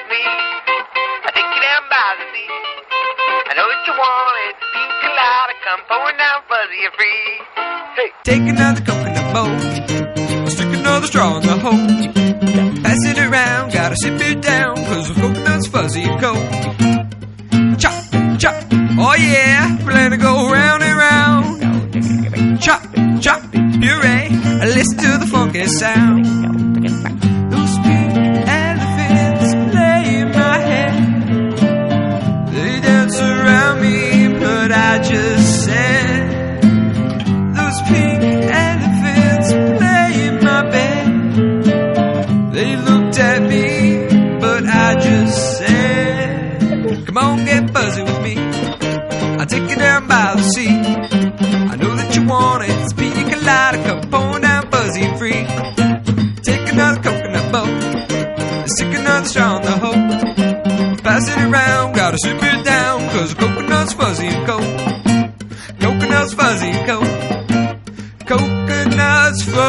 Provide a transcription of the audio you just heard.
with me. I take you down by the sea. I know what you want, it's pina colada. Come pouring down fuzzy and free. Hey, Take another coconut bowl, stick another straw in the hole. Pass it around, gotta sip it down, cause the coconut's fuzzy and cold. Chop, chop, oh yeah, plan to go round and round. Chop, chop, puree, listen to the funky sound. Those pink elephants play in my head. They dance around me, but I just said, those pink elephants play in my bed. They looked at me, but I just said, come on, get fuzzy with me. I'll take you down by the sea. I know that you want it, it's pina colada. Come pouring down fuzzy and free. Take another coconut bowl, stick another straw in the hole. Pass it around, gotta sip it down, cause the coconut's fuzzy and cold. Coconut's fuzzy and cold. Coconut's fuzzy.